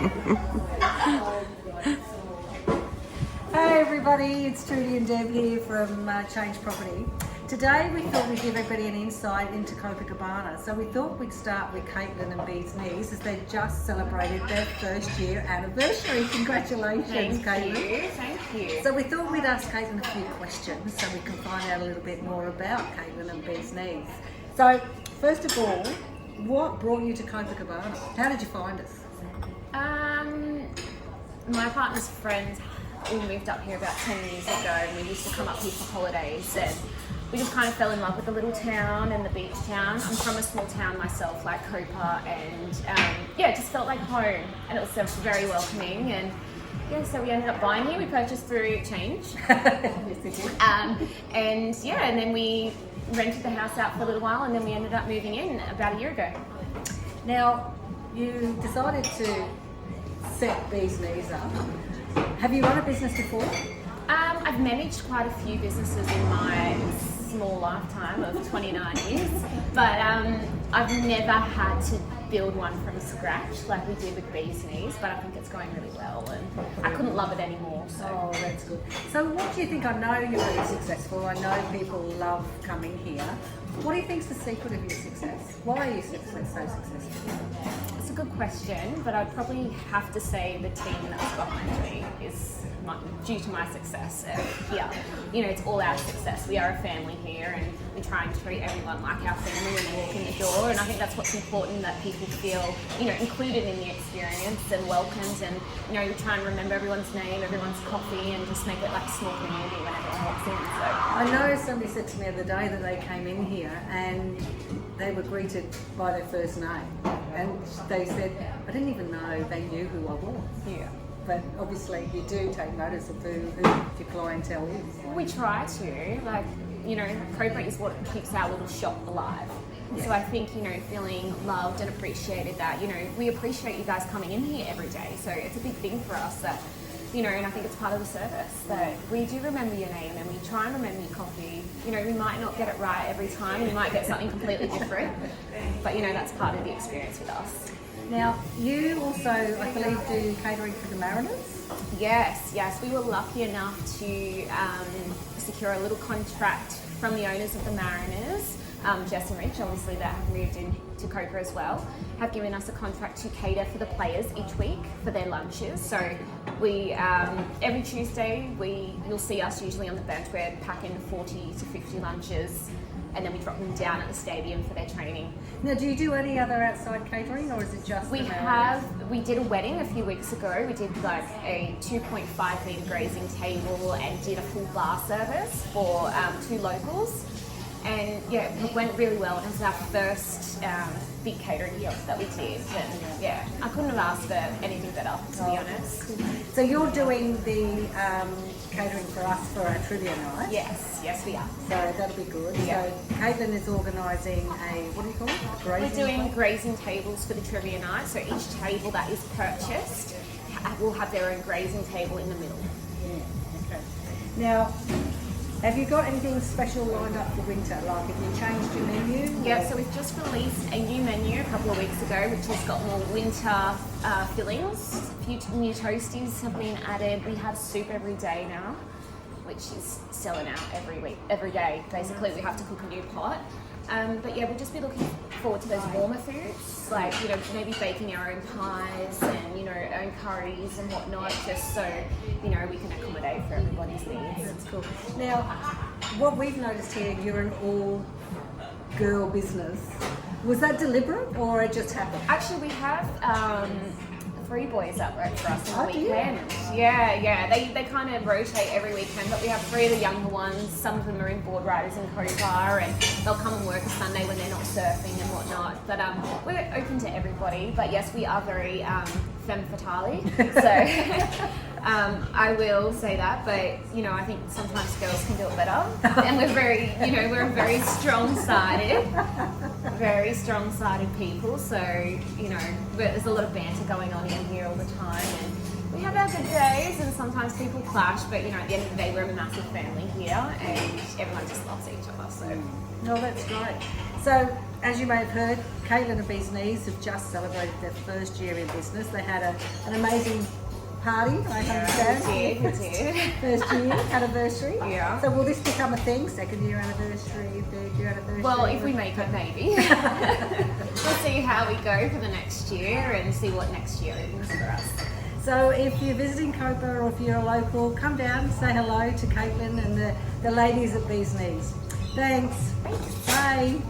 Hey everybody, it's Trudy and Deb here from Change Property. Today we thought we'd give everybody an insight into Copacabana. So we thought we'd start with Kaitlyn and Bee's Knees as they just celebrated their first year anniversary. Congratulations, Kaitlyn. Thank you. So we thought we'd ask Kaitlyn a few questions so we can find out a little bit more about Kaitlyn and Bee's Knees. So first of all, what brought you to Copacabana? How did you find us? My partner's friends all moved up here about 10 years ago, and we used to come up here for holidays, and we just kind of fell in love with the little town and the beach town. I'm from a small town myself, like Copa, and it just felt like home, and it was very welcoming. And so we ended up buying here. We purchased through Change. And then we rented the house out for a little while, and then we ended up moving in about a year ago. Now, you decided to set Bee's Knees up. Have you run a business before? I've managed quite a few businesses in my small lifetime of 29 years, but I've never had to build one from scratch like we did with Bee's Knees, but I think it's going really well, and I couldn't love it anymore. So. Oh, that's good. So what do you think? I know you're really successful. I know people love coming here. What do you think is the secret of your success? Why are you so successful? It's a good question, but I'd probably have to say the team that's behind me is due to my success here. You know, it's all our success. We are a family here, and we try and treat everyone like our family when they walk in the door, and I think that's what's important, that people feel, included in the experience and welcomed, and, we try and remember everyone's name, everyone's coffee, and just make it like a small community when everyone walks in. So I know somebody said to me the other day that they came in here and they were greeted by their first name, and they said, I didn't even know they knew who I was. Yeah. But obviously you do take notice of who your clientele is. We try to, Copa is what keeps our little shop alive. Yeah. So I think, feeling loved and appreciated, that, we appreciate you guys coming in here every day. So it's a big thing for us that, and I think it's part of the service that we do remember your name, and we try and remember your coffee. We might not get it right every time, we might get something completely different, but that's part of the experience with us. Now, you also, I believe, do catering for the Mariners? Yes. We were lucky enough to secure a little contract from the owners of the Mariners, Jess and Rich, obviously, that have moved into Copa as well, have given us a contract to cater for the players each week for their lunches. So we, every Tuesday, you'll see us usually on the bench. We're packing 40 to 50 lunches, and then we drop them down at the stadium for their training. Now, do you do any other outside catering, or is it just we did a wedding a few weeks ago. We did like a 2.5 metre grazing table and did a full bar service for 2 locals. And it went really well. It was our first big catering job that we did, and I couldn't have asked for anything better, to be honest. So you're doing the catering for us for our trivia night? Yes we are. So that'll be good. Yeah. So Kaitlyn is organising what do you call it? We're doing grazing tables for the trivia night. So each table that is purchased will have their own grazing table in the middle. Yeah. Okay. Now, have you got anything special lined up for winter? Like, have you changed your menu? Yeah, so we've just released a new menu a couple of weeks ago, which has got more winter fillings. A few new toasties have been added. We have soup every day now, which is selling out every day. Basically, we have to cook a new pot. But we'll just be looking forward to those warmer foods, like, maybe baking our own pies and, our own curries and whatnot, just so, we can accommodate for everybody's needs. That's cool. Now, what we've noticed here, you're an all-girl business. Was that deliberate, or it just happened? Actually, we have 3 boys that work for us on the weekend. Yeah. Yeah. They kind of rotate every weekend, but we have 3 of the younger ones. Some of them are in board riders in Copa, and they'll come and work a Sunday when they're not surfing and whatnot. But we're open to everybody. But yes, we are very femme fatale. So I will say that. But I think sometimes girls can do it better, and we're very, we're very strong-sided. Very strong-sided people, so there's a lot of banter going on in here all the time, and we have our good days, and sometimes people clash, but at the end of the day, we're a massive family here, and everyone just loves each other. So no, that's great. So, as you may have heard, Kaitlyn and Bee's Knees have just celebrated their first year in business. They had an amazing party, I understand. We did. First year anniversary. Yeah. So will this become a thing? Second year anniversary, third year anniversary? Well, if we make it, maybe. We'll see how we go for the next year and see what next year is for us. So if you're visiting Copa or if you're a local, come down, say hello to Kaitlyn and the ladies at Bee's Knees. Thanks. Thanks. Bye.